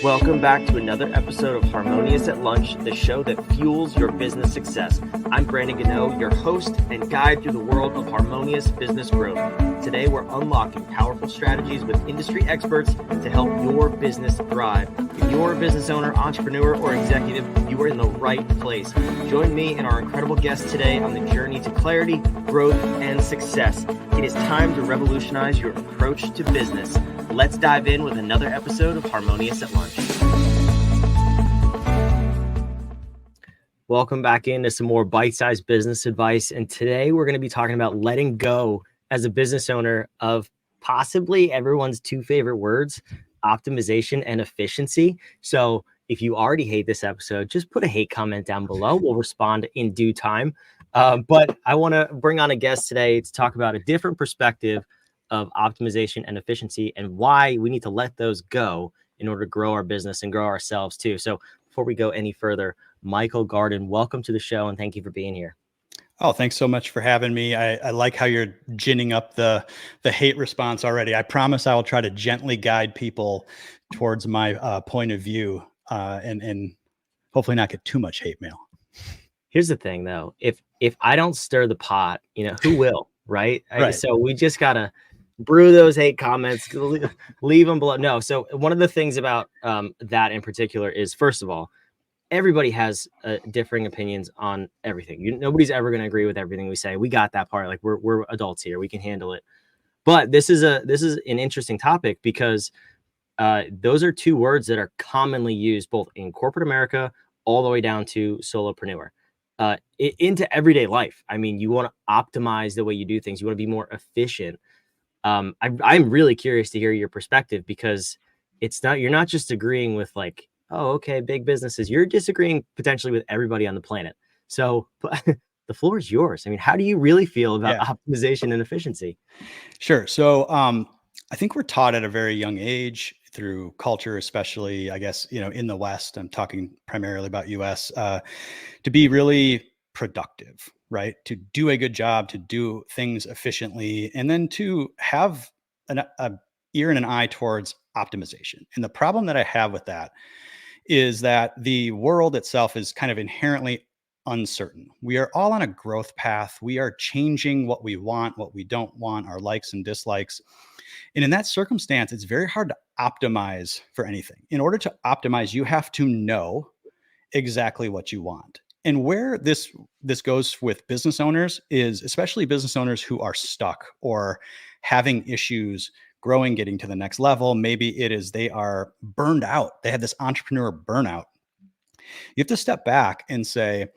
Welcome back to another episode of Harmonious at Lunch, the show that fuels your business success. I'm Brandon Gano, your host and guide through the world of harmonious business growth. Today, we're unlocking powerful strategies with industry experts to help your business thrive. If you're a business owner, entrepreneur, or executive, you are in the right place. Join me and our incredible guests today on the journey to clarity, growth, and success. It is time to revolutionize your approach to business. Let's dive in with another episode of Harmonious at Lunch. Welcome back into some more bite-sized business advice. And today we're going to be talking about letting go as a business owner of possibly everyone's two favorite words, optimization and efficiency. So if you already hate this episode, just put a hate comment down below. We'll respond in due time. But I want to bring on a guest today to talk about a different perspective of optimization and efficiency and why we need to let those go in order to grow our business and grow ourselves too. So before we go any further, Michael Garden, welcome to the show and thank you for being here. Oh, thanks so much for having me. I like how you're ginning up the hate response already. I promise I will try to gently guide people towards my point of view and hopefully not get too much hate mail. Here's the thing though, if I don't stir the pot, who will, right? Right. So we just gotta brew those hate comments, leave them below. No. So one of the things about that in particular is, first of all, everybody has differing opinions on everything. Nobody's ever going to agree with everything we say. We got that part. Like we're adults here. We can handle it. But this is an interesting topic because those are two words that are commonly used both in corporate America all the way down to solopreneur. Into everyday life. I mean, you want to optimize the way you do things. You want to be more efficient. I'm really curious to hear your perspective because you're not just agreeing with like, oh, okay, big businesses. You're disagreeing potentially with everybody on the planet. So the floor is yours. I mean, how do you really feel about optimization and efficiency? Sure. So I think we're taught at a very young age through culture, especially, I guess, in the West, I'm talking primarily about US, to be really productive, right? To do a good job, to do things efficiently, and then to have an ear and an eye towards optimization. And the problem that I have with that is that the world itself is kind of inherently uncertain. We are all on a growth path. We are changing what we want, what we don't want, our likes and dislikes. And in that circumstance, it's very hard to optimize for anything. In order to optimize, you have to know exactly what you want. And where this goes with business owners is especially business owners who are stuck or having issues growing, getting to the next level. Maybe it is they are burned out. They had this entrepreneur burnout. You have to step back and say,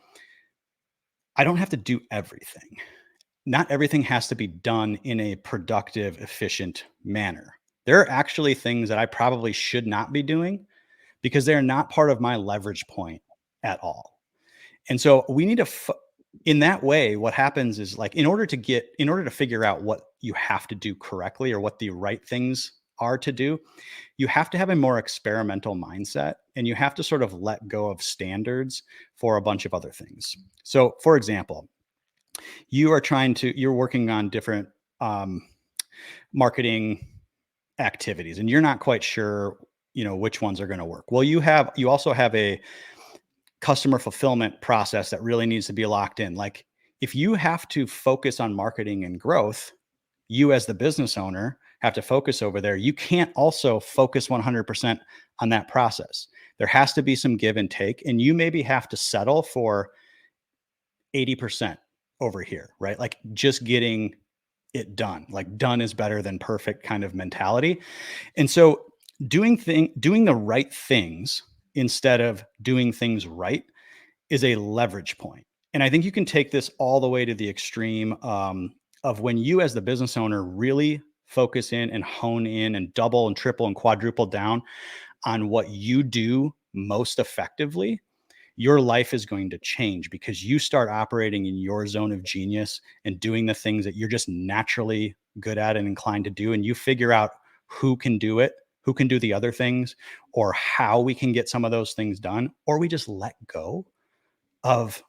I don't have to do everything. Not everything has to be done in a productive, efficient manner. There are actually things that I probably should not be doing because they're not part of my leverage point at all. And so we need to, in that way, what happens is like, in order to figure out what you have to do correctly or what the right things are to do, you have to have a more experimental mindset and you have to sort of let go of standards for a bunch of other things. So for example, you're working on different marketing activities and you're not quite sure, which ones are going to work. Well, you also have a customer fulfillment process that really needs to be locked in. Like if you have to focus on marketing and growth, you as the business owner have to focus over there. You can't also focus 100% on that process. There has to be some give and take, and you maybe have to settle for 80% over here, right? Like just getting it done. Like done is better than perfect kind of mentality. And so doing the right things instead of doing things right is a leverage point. And I think you can take this all the way to the extreme of when you as the business owner really focus in and hone in and double and triple and quadruple down on what you do most effectively, your life is going to change because you start operating in your zone of genius and doing the things that you're just naturally good at and inclined to do. And you figure out who can do it, who can do the other things, or how we can get some of those things done, or we just let go of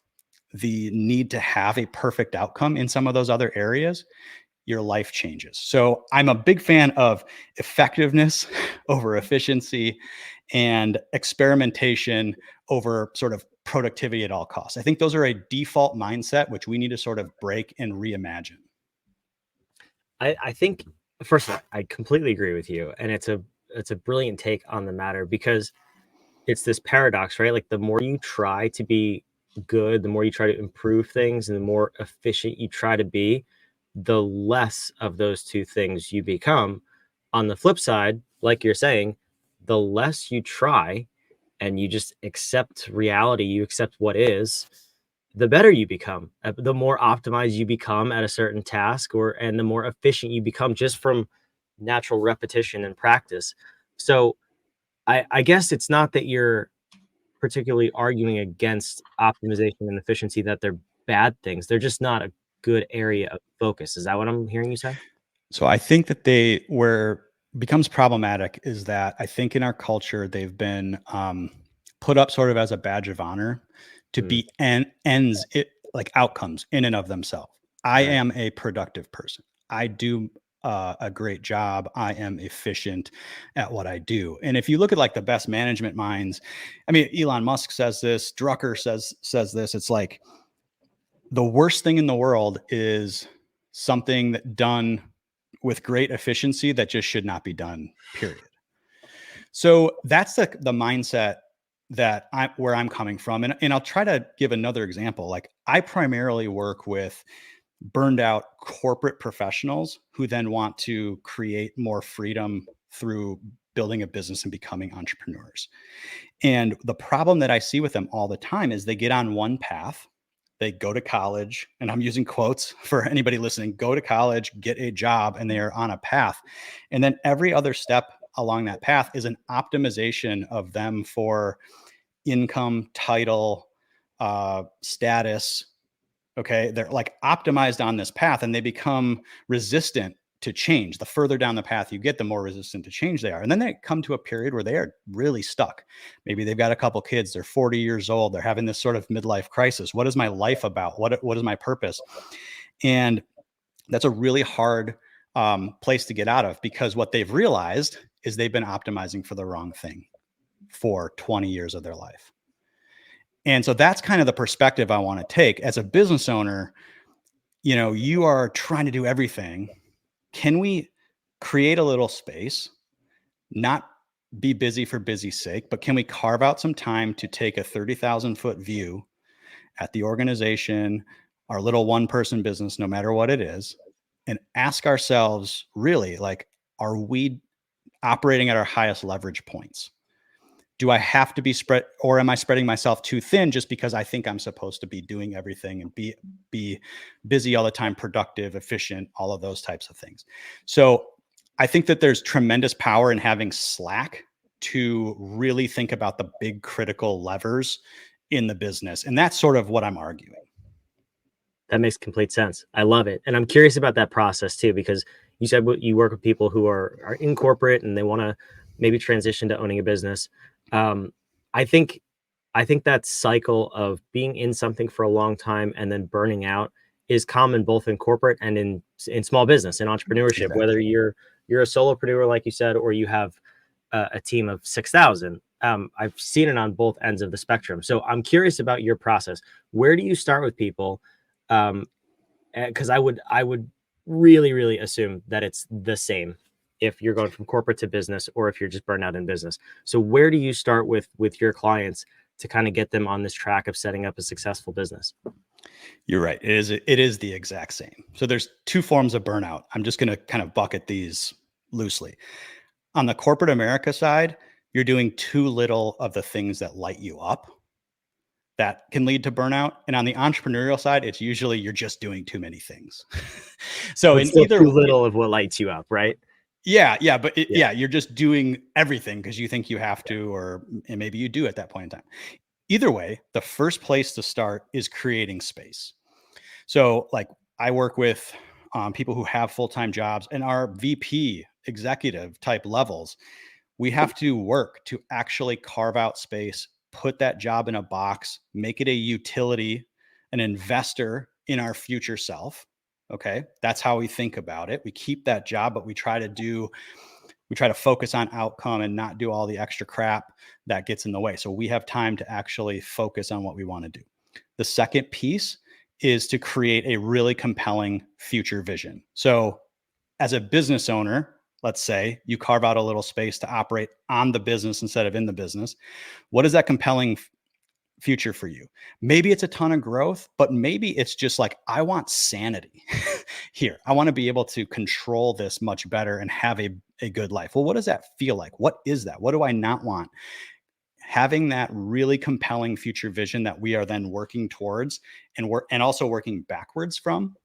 the need to have a perfect outcome in some of those other areas. your life changes. So I'm a big fan of effectiveness over efficiency and experimentation over sort of productivity at all costs. I think those are a default mindset, which we need to sort of break and reimagine. I think first of all, I completely agree with you, and it's a brilliant take on the matter because it's this paradox, right? Like the more you try to be good, the more you try to improve things, and the more efficient you try to be, the less of those two things you become. On the flip side, like you're saying, the less you try and you just accept reality, you accept what is, the better you become, the more optimized you become at a certain task, or and the more efficient you become just from natural repetition and practice. So I guess it's not that you're particularly arguing against optimization and efficiency, that they're bad things. They're just not a good area of focus. Is that what I'm hearing you say? So I think that they where becomes problematic is that I think in our culture they've been put up sort of as a badge of honor to Mm, be ends it like outcomes in and of themselves. I right. am a productive person. I do a great job. I am efficient at what I do. And if you look at like the best management minds, I mean, Elon Musk says this, Drucker says this. It's like the worst thing in the world is something that done with great efficiency that just should not be done, period. So that's the mindset that where I'm coming from. And I'll try to give another example. Like I primarily work with burned out corporate professionals who then want to create more freedom through building a business and becoming entrepreneurs. And the problem that I see with them all the time is they get on one path, they go to college, and I'm using quotes for anybody listening, go to college, get a job, and they are on a path. And then every other step along that path is an optimization of them for income, title, status. Okay. They're like optimized on this path and they become resistant to change. The further down the path you get, the more resistant to change they are. And then they come to a period where they are really stuck. Maybe they've got a couple kids, they're 40 years old, they're having this sort of midlife crisis. What is my life about? What is my purpose? And that's a really hard place to get out of because what they've realized is they've been optimizing for the wrong thing for 20 years of their life. And so that's kind of the perspective I want to take as a business owner. You know, you are trying to do everything. Can we create a little space, not be busy for busy's sake, but can we carve out some time to take a 30,000-foot view at the organization, our little one person business, no matter what it is, and ask ourselves really like, are we operating at our highest leverage points? Do I have to be spread, or am I spreading myself too thin just because I think I'm supposed to be doing everything and be busy all the time, productive, efficient, all of those types of things? So I think that there's tremendous power in having slack to really think about the big critical levers in the business. And that's sort of what I'm arguing. That makes complete sense. I love it. And I'm curious about that process too, because you said you work with people who are in corporate and they want to maybe transition to owning a business. Um, I think I think that cycle of being in something for a long time and then burning out is common both in corporate and in small business and entrepreneurship. Exactly. Whether you're a solopreneur, like you said, or you have a team of 6,000. I've seen it on both ends of the spectrum. So I'm curious about your process. Where do you start with people? Um, because I would really assume that it's the same if you're going from corporate to business or if you're just burned out in business. So where do you start with your clients to kind of get them on this track of setting up a successful business? You're right. It is the exact same. So there's two forms of burnout. I'm just going to kind of bucket these loosely. On the corporate America side, you're doing too little of the things that light you up. That can lead to burnout. And on the entrepreneurial side, it's usually you're just doing too many things. So But in still either, too little of what lights you up, right? yeah, but Yeah. you're just doing everything because you think you have to, and maybe you do at that point in time. Either way, the first place to start is creating space. So, like, I work with people who have full time jobs and are VP executive type levels. We have to work to actually carve out space, put that job in a box, make it a utility, an investor in our future self. Okay. That's how we think about it. We keep that job, but we try to focus on outcome and not do all the extra crap that gets in the way. So we have time to actually focus on what we want to do. The second piece is to create a really compelling future vision. So as a business owner, let's say you carve out a little space to operate on the business instead of in the business. What is that compelling future for you? Maybe it's a ton of growth, but maybe it's just like, I want sanity here. I want to be able to control this much better and have a good life. Well, what does that feel like? What is that? What do I not want? Having that really compelling future vision that we are then working towards and also working backwards from.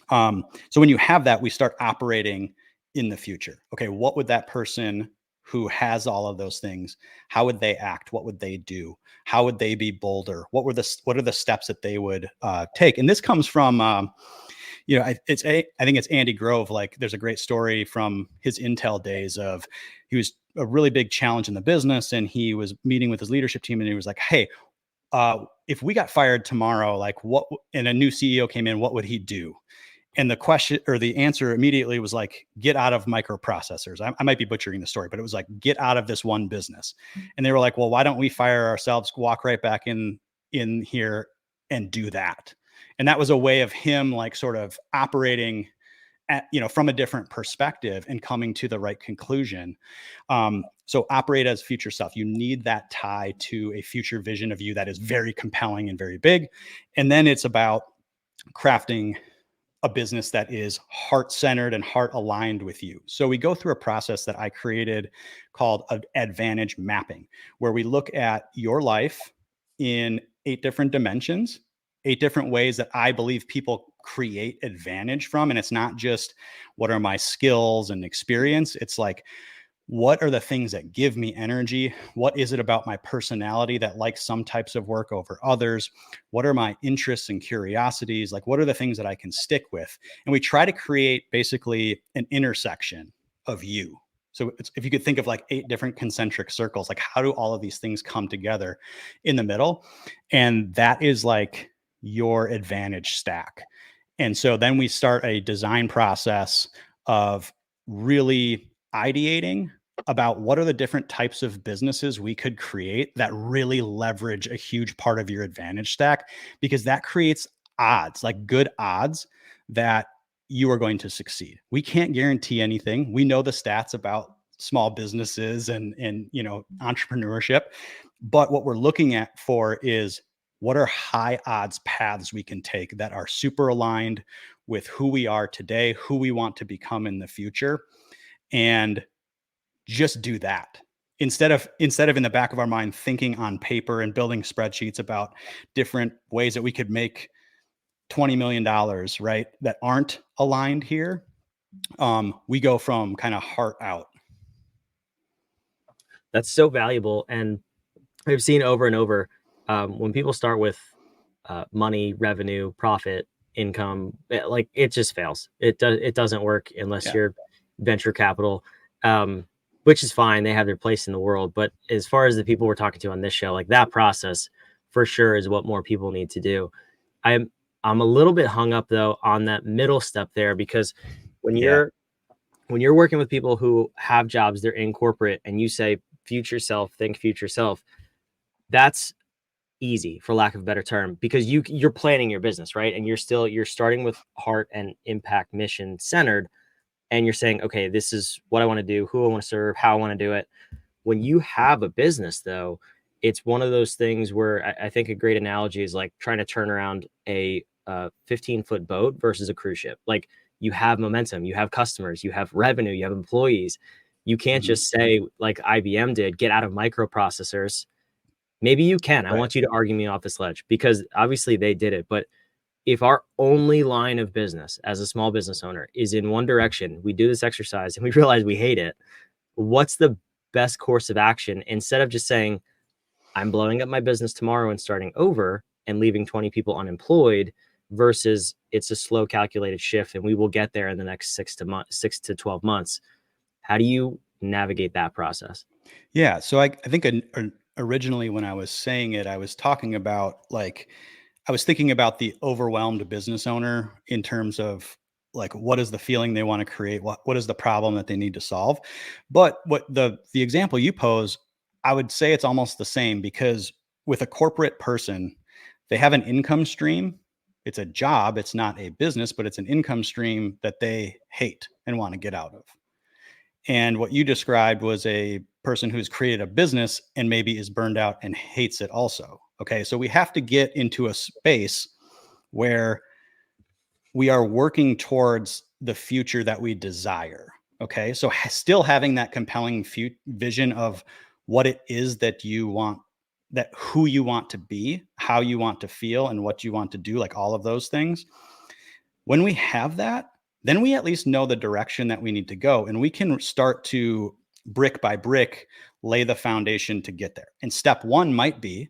So when you have that, we start operating in the future. Okay, what would that person who has all of those things, how would they act? What would they do? How would they be bolder? What are the steps that they would take? And this comes from I think it's Andy Grove. Like, there's a great story from his Intel days of, he was a really big challenge in the business, and he was meeting with his leadership team, and he was like, hey, if we got fired tomorrow, like and a new CEO came in, what would he do? And the question or the answer immediately was like, get out of microprocessors. I might be butchering the story, but it was like, get out of this one business. And they were like, well, why don't we fire ourselves, walk right back in here and do that? And that was a way of him like sort of operating from a different perspective and coming to the right conclusion. So operate as future self. You need that tie to a future vision of you that is very compelling and very big. And then it's about crafting a business that is heart-centered and heart-aligned with you. So we go through a process that I created called advantage mapping, where we look at your life in 8 different dimensions, 8 different ways that I believe people create advantage from. And it's not just what are my skills and experience. It's like, what are the things that give me energy? What is it about my personality that likes some types of work over others? What are my interests and curiosities? Like, what are the things that I can stick with? And we try to create basically an intersection of you. So if you could think of like 8 different concentric circles, like how do all of these things come together in the middle? And that is like your advantage stack. And so then we start a design process of really ideating about what are the different types of businesses we could create that really leverage a huge part of your advantage stack, because that creates odds, like good odds that you are going to succeed. We can't guarantee anything. We know the stats about small businesses and entrepreneurship, but what we're looking at for is, what are high odds paths we can take that are super aligned with who we are today, who we want to become in the future, and just do that instead of in the back of our mind thinking on paper and building spreadsheets about different ways that we could make $20 million, right, that aren't aligned here. We go from kind of heart out. That's so valuable. And I've seen over and over, when people start with money, revenue, profit, income, it just fails. It doesn't work unless you're venture capital, which is fine. They have their place in the world. But as far as the people we're talking to on this show, like, that process for sure is what more people need to do. I'm a little bit hung up though on that middle step there, because when you're working with people who have jobs, they're in corporate, and you say future self, think future self, that's easy, for lack of a better term, because you're planning your business, right? And you're starting with heart and impact, mission centered, and you're saying, okay, this is what I want to do, who I want to serve, how I want to do it. When you have a business though, it's one of those things where I think a great analogy is like trying to turn around a 15-foot boat versus a cruise ship. Like, you have momentum, you have customers, you have revenue, you have employees. You can't just say, like IBM did, get out of microprocessors. Maybe you can. I want you to argue me off this ledge, because obviously they did it. But if our only line of business as a small business owner is in one direction, we do this exercise and we realize we hate it. What's the best course of action, instead of just saying, I'm blowing up my business tomorrow and starting over and leaving 20 people unemployed, versus it's a slow calculated shift and we will get there in the next 6 to 12 months. How do you navigate that process? Yeah. So I think originally when I was saying it, I was talking about like I was thinking about the overwhelmed business owner in terms of like, what is the feeling they want to create? What is the problem that they need to solve? But what the example you pose, I would say it's almost the same, because with a corporate person, they have an income stream. It's a job. It's not a business, but it's an income stream that they hate and want to get out of. And what you described was a person who's created a business and maybe is burned out and hates it also. Okay. So we have to get into a space where we are working towards the future that we desire. Okay. So still having that compelling vision of what it is that you want, that who you want to be, how you want to feel, and what you want to do, like all of those things. When we have that, then we at least know the direction that we need to go, and we can start to brick by brick lay the foundation to get there. And step one might be,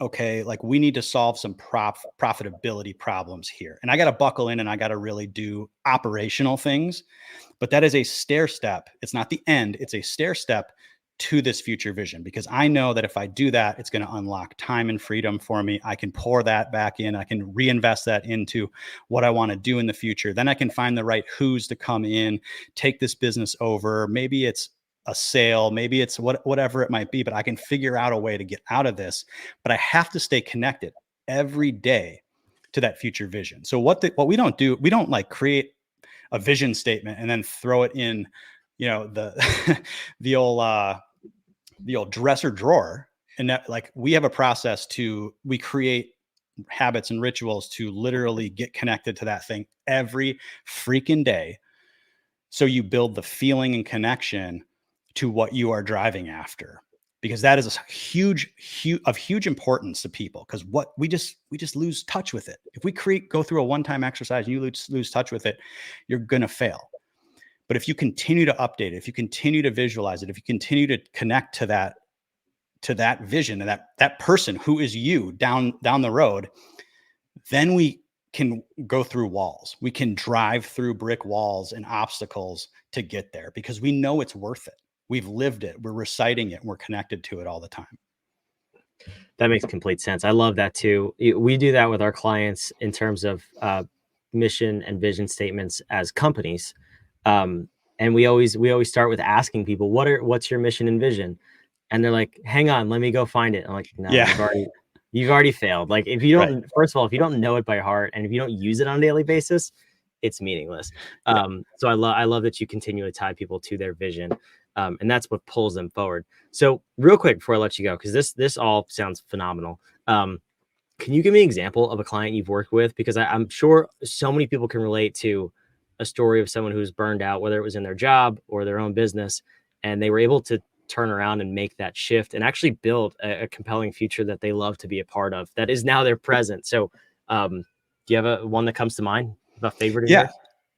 okay, like we need to solve some profitability problems here. And I got to buckle in and I got to really do operational things, but that is a stair step. It's not the end. It's a stair step to this future vision, because I know that if I do that, it's going to unlock time and freedom for me. I can pour that back in. I can reinvest that into what I want to do in the future. Then I can find the right who's to come in, take this business over. Maybe it's a sale, maybe it's whatever it might be, but I can figure out a way to get out of this. But I have to stay connected every day to that future vision. So what we don't do, we don't like create a vision statement and then throw it in, the the old dresser drawer. And that, like, we have a process we create habits and rituals to literally get connected to that thing every freaking day. So you build the feeling and connection to what you are driving after, because that is a huge importance to people. Because what we just lose touch with it. If we go through a one-time exercise and you lose touch with it, you're going to fail. But if you continue to update it, if you continue to visualize it, if you continue to connect to that vision and that person who is you down the road, then we can go through walls. We can drive through brick walls and obstacles to get there, because we know it's worth it. We've lived it. We're reciting it. And we're connected to it all the time. That makes complete sense. I love that too. We do that with our clients in terms of mission and vision statements as companies. And we always start with asking people, what's your mission and vision? And they're like, hang on, let me go find it. I'm like, no, Yeah. you've already failed. Like, if you don't, Right. first of all, if you don't know it by heart and if you don't use it on a daily basis, it's meaningless. Yeah. So I love that you continue to tie people to their vision. And that's what pulls them forward. So real quick before I let you go, because this all sounds phenomenal. Can you give me an example of a client you've worked with? Because I'm sure so many people can relate to a story of someone who's burned out, whether it was in their job or their own business, and they were able to turn around and make that shift and actually build a compelling future that they love to be a part of, that is now their present. So do you have one that comes to mind, a favorite of yours?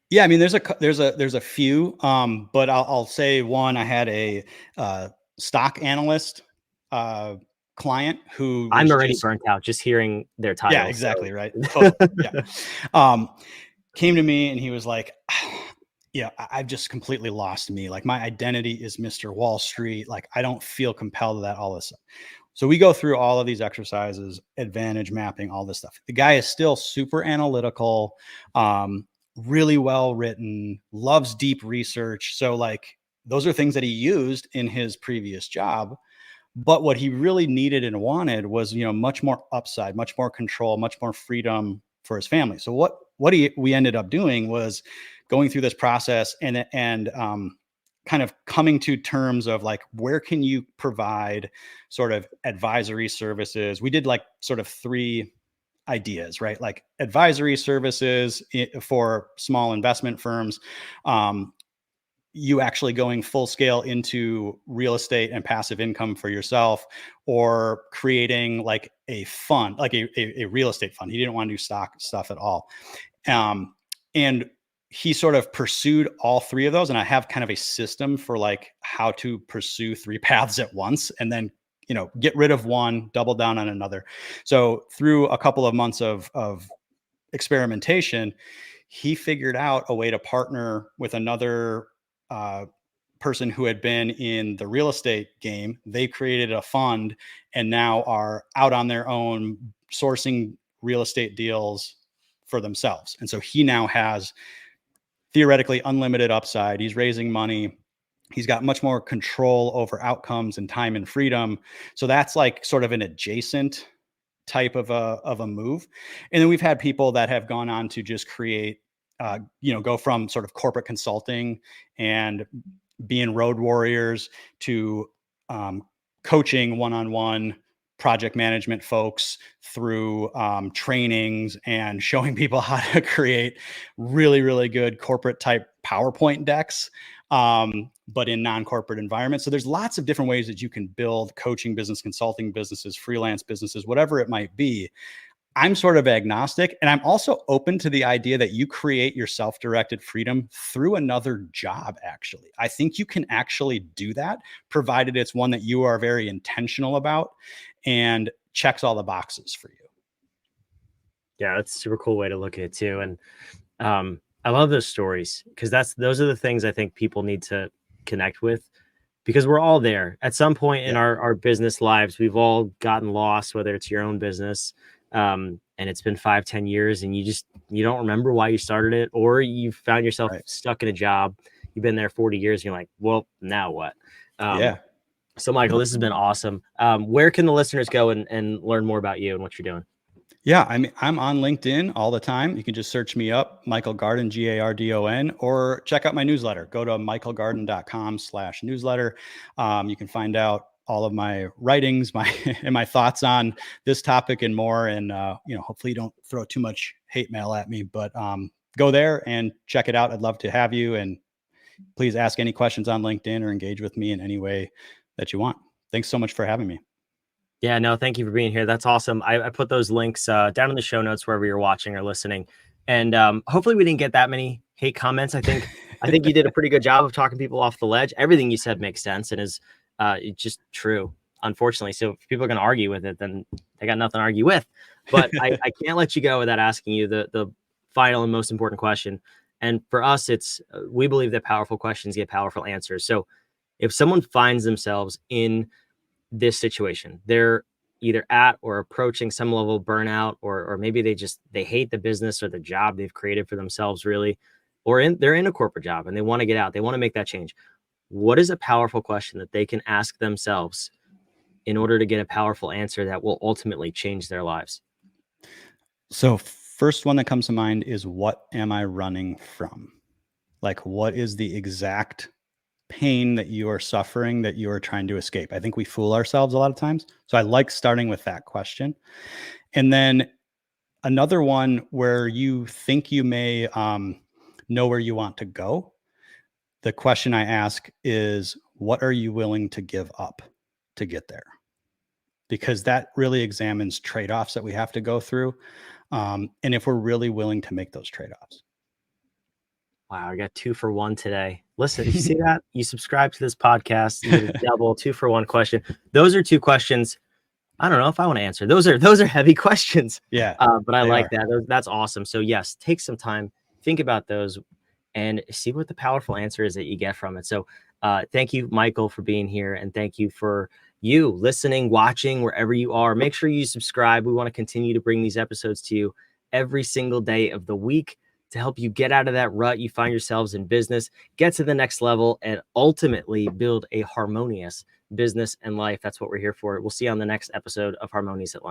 Yeah. I mean, there's a few, but I'll say one. I had a stock analyst client who I'm was already just, burnt out just hearing their title. yeah, exactly. So. Right. Totally. Yeah. Came to me and he was like, yeah, I've just completely lost me. Like, my identity is Mr. Wall Street. Like, I don't feel compelled to that, all this stuff. So we go through all of these exercises, advantage mapping, all this stuff. The guy is still super analytical, really well written, loves deep research. So like, those are things that he used in his previous job. But what he really needed and wanted was, much more upside, much more control, much more freedom for his family. So what we ended up doing was going through this process and kind of coming to terms of like, where can you provide sort of advisory services? We did like sort of 3 ideas, right? Like advisory services for small investment firms, you actually going full scale into real estate and passive income for yourself, or creating like a fund, like a real estate fund. He didn't want to do stock stuff at all. And he sort of pursued all 3 of those. And I have kind of a system for like how to pursue 3 paths at once, and then, get rid of one, double down on another. So through a couple of months of experimentation, he figured out a way to partner with another person who had been in the real estate game. They created a fund and now are out on their own, sourcing real estate deals for themselves. And so he now has theoretically unlimited upside. He's raising money. He's got much more control over outcomes and time and freedom. So that's like sort of an adjacent type of a move. And then we've had people that have gone on to just create, go from sort of corporate consulting and being road warriors to coaching one-on-one project management folks through trainings and showing people how to create really, really good corporate type PowerPoint decks, but in non-corporate environments. So there's lots of different ways that you can build coaching business, consulting businesses, freelance businesses, whatever it might be. I'm sort of agnostic, and I'm also open to the idea that you create your self-directed freedom through another job. Actually, I think you can actually do that, provided it's one that you are very intentional about and checks all the boxes for you. Yeah, that's a super cool way to look at it too. And I love those stories because those are the things I think people need to connect with, because we're all there at some point in our business lives. We've all gotten lost, whether it's your own business, and it's been 5-10 years and you don't remember why you started it, or you found yourself stuck in a job. You've been there 40 years and you're like, well, now what? So Michael, this has been awesome. Where can the listeners go and learn more about you and what you're doing? Yeah, I mean, I'm on LinkedIn all the time. You can just search me up, Michael Gardon, Gardon, or check out my newsletter. Go to michaelgardon.com/newsletter. You can find out all of my writings, my thoughts on this topic and more. And hopefully you don't throw too much hate mail at me, but go there and check it out. I'd love to have you, and please ask any questions on LinkedIn or engage with me in any way that you want. Thanks so much for having me. Yeah, no, thank you for being here. That's awesome. I put those links down in the show notes wherever you're watching or listening. And hopefully we didn't get that many hate comments. I think you did a pretty good job of talking people off the ledge. Everything you said makes sense and is just true, unfortunately. So if people are going to argue with it, then they got nothing to argue with. But I can't let you go without asking you the final and most important question. And for us, it's we believe that powerful questions get powerful answers. So if someone finds themselves in this situation, they're either at or approaching some level of burnout, or maybe they hate the business or the job they've created for themselves, really, or they're in a corporate job and they want to get out, they want to make that change. What is a powerful question that they can ask themselves in order to get a powerful answer that will ultimately change their lives? So first one that comes to mind is, what am I running from? Like, what is the exact pain that you are suffering that you are trying to escape? I think we fool ourselves a lot of times. So I like starting with that question. And then another one where you think you may know where you want to go. The question I ask is, what are you willing to give up to get there? Because that really examines trade-offs that we have to go through. And if we're really willing to make those trade-offs. Wow, I got 2 for 1 today. Listen, you see that? You subscribe to this podcast, you get a double 2 for 1 question. Those are 2 questions I don't know if I want to answer. Those are heavy questions. Yeah. But I like that. That's awesome. So yes, take some time, think about those, and see what the powerful answer is that you get from it. So thank you, Michael, for being here. And thank you for you listening, watching, wherever you are. Make sure you subscribe. We want to continue to bring these episodes to you every single day of the week to help you get out of that rut you find yourselves in business, get to the next level, and ultimately build a harmonious business and life. That's what we're here for. We'll see you on the next episode of Harmonious at Lunch.